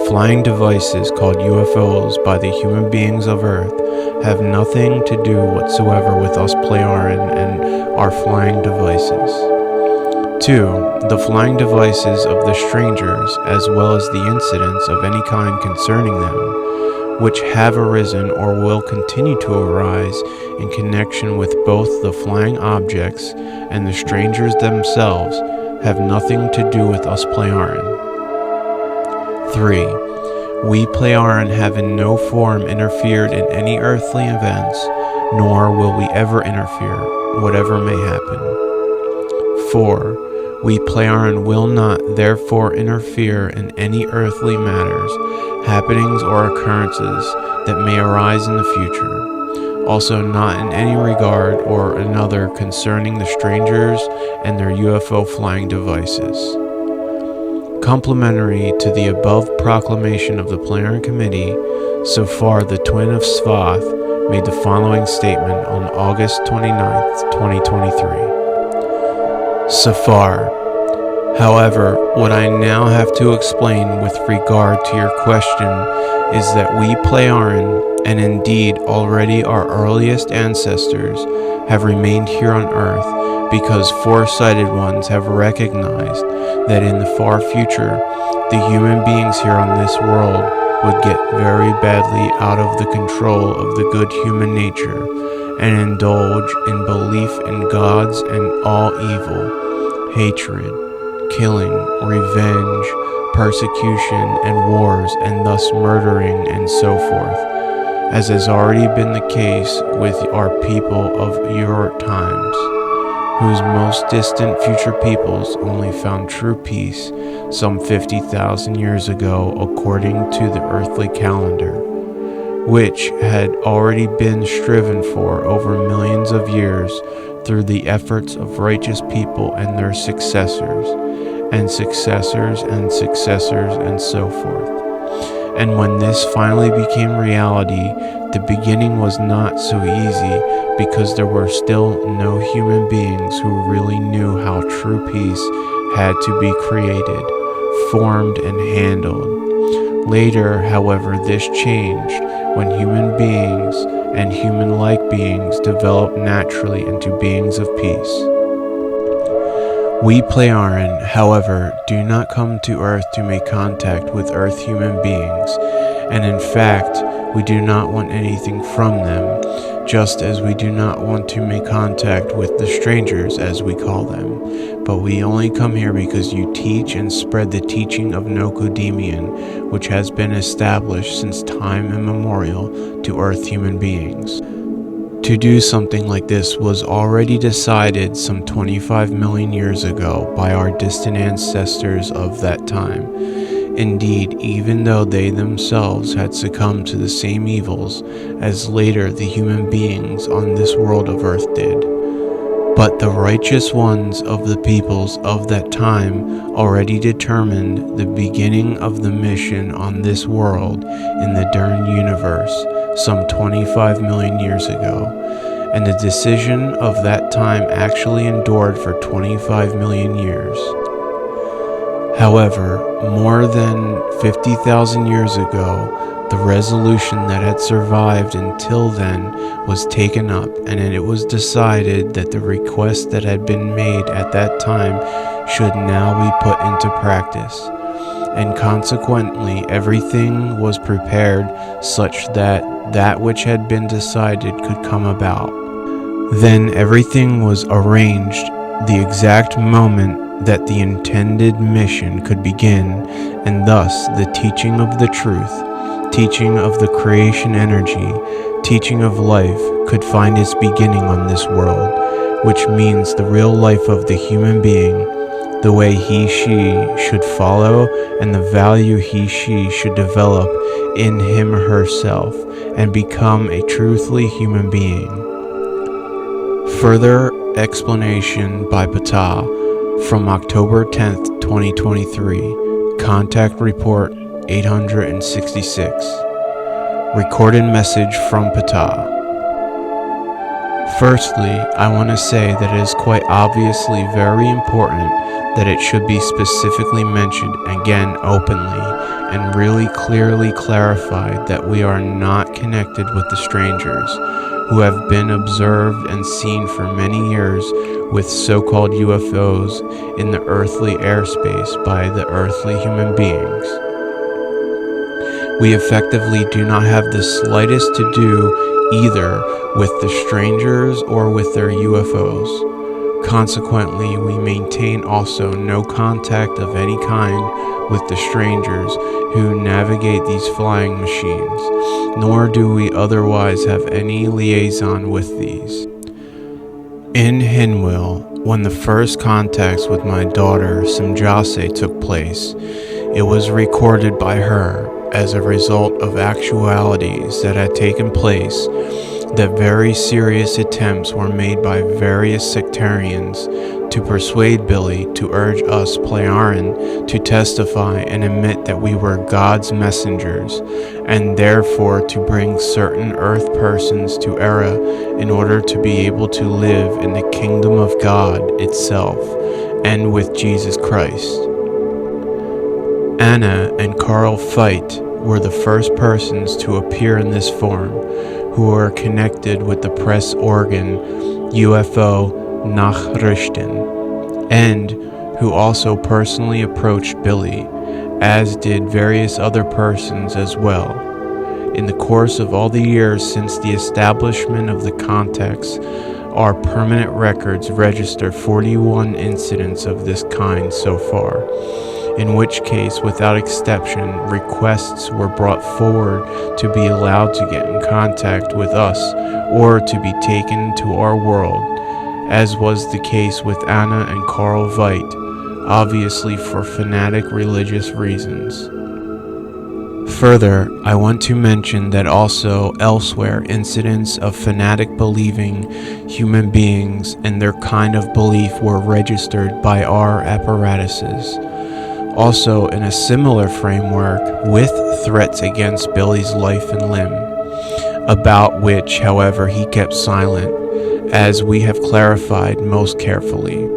flying devices called UFOs by the human beings of Earth have nothing to do whatsoever with us Plejaren and our flying devices. 2. The flying devices of the strangers, as well as the incidents of any kind concerning them, which have arisen or will continue to arise in connection with both the flying objects and the strangers themselves, have nothing to do with us Plejaren. 3. We Plejaren have in no form interfered in any earthly events, nor will we ever interfere, whatever may happen. 4. We Plejaren will not therefore interfere in any earthly matters, happenings, or occurrences that may arise in the future, also not in any regard or another concerning the strangers and their UFO flying devices. Complementary to the above proclamation of the Plejaren Committee, so far the Twin of Svath made the following statement on August 29, 2023. So far. However, what I now have to explain with regard to your question is that we Plejaren, and indeed already our earliest ancestors, have remained here on Earth because foresighted ones have recognized that in the far future, the human beings here on this world would get very badly out of the control of the good human nature and indulge in belief in gods and all evil, hatred, killing, revenge, persecution, and wars, and thus murdering and so forth, as has already been the case with our people of your times, whose most distant future peoples only found true peace some 50,000 years ago according to the earthly calendar, which had already been striven for over millions of years through the efforts of righteous people and their successors, and successors and successors and so forth. And when this finally became reality, the beginning was not so easy because there were still no human beings who really knew how true peace had to be created, formed, and handled. Later, however, this changed when human beings and human-like beings developed naturally into beings of peace. We Plejaren, however, do not come to Earth to make contact with Earth human beings, and in fact, we do not want anything from them, just as we do not want to make contact with the strangers, as we call them. But we only come here because you teach and spread the teaching of Nocodemian, which has been established since time immemorial to Earth human beings. To do something like this was already decided some 25 million years ago by our distant ancestors of that time. Indeed, even though they themselves had succumbed to the same evils as later the human beings on this world of Earth did. But the righteous ones of the peoples of that time already determined the beginning of the mission on this world in the Dern universe some 25 million years ago, and the decision of that time actually endured for 25 million years. However, more than 50,000 years ago, the resolution that had survived until then was taken up, and it was decided that the request that had been made at that time should now be put into practice. And consequently, everything was prepared such that that which had been decided could come about. Then everything was arranged the exact moment that the intended mission could begin, and thus the teaching of the truth, teaching of the creation energy, teaching of life could find its beginning on this world, which means the real life of the human being, the way he/she should follow, and the value he/she should develop in him or herself, and become a truthfully human being. Further explanation by Ptah from October 10th, 2023, Contact Report 866. Recorded message from Ptah. Firstly, I want to say that it is quite obviously very important that it should be specifically mentioned again openly and really clearly clarified that we are not connected with the strangers who have been observed and seen for many years with so-called UFOs in the earthly airspace by the earthly human beings. We effectively do not have the slightest to do either with the strangers or with their UFOs. Consequently, we maintain also no contact of any kind with the strangers who navigate these flying machines, nor do we otherwise have any liaison with these. In Hinwil, when the first contacts with my daughter Simjase took place, it was recorded by her as a result of actualities that had taken place that very serious attempts were made by various sectarians to persuade Billy to urge us Plejaren to testify and admit that we were God's messengers, and therefore to bring certain earth persons to Era in order to be able to live in the kingdom of God itself and with Jesus Christ. Anna and Carl Veit were the first persons to appear in this form, who were connected with the press organ UFO Nachrichten, and who also personally approached Billy, as did various other persons as well. In the course of all the years since the establishment of the contacts, our permanent records register 41 incidents of this kind so far, in which case, without exception, requests were brought forward to be allowed to get in contact with us or to be taken to our world, as was the case with Anna and Carl Veit, obviously for fanatic religious reasons. Further, I want to mention that also elsewhere incidents of fanatic believing human beings and their kind of belief were registered by our apparatuses. Also in a similar framework with threats against Billy's life and limb, about which, however, he kept silent, as we have clarified most carefully.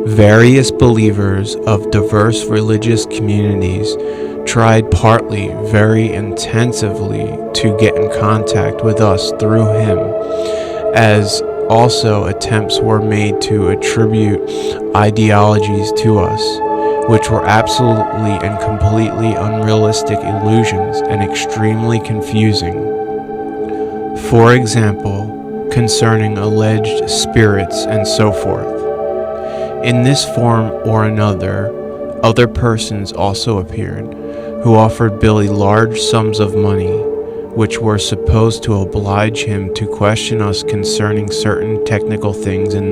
Various believers of diverse religious communities tried partly very intensively to get in contact with us through him, as also attempts were made to attribute ideologies to us, which were absolutely and completely unrealistic illusions and extremely confusing. For example, concerning alleged spirits and so forth. In this form or another, other persons also appeared, who offered Billy large sums of money, which were supposed to oblige him to question us concerning certain technical things and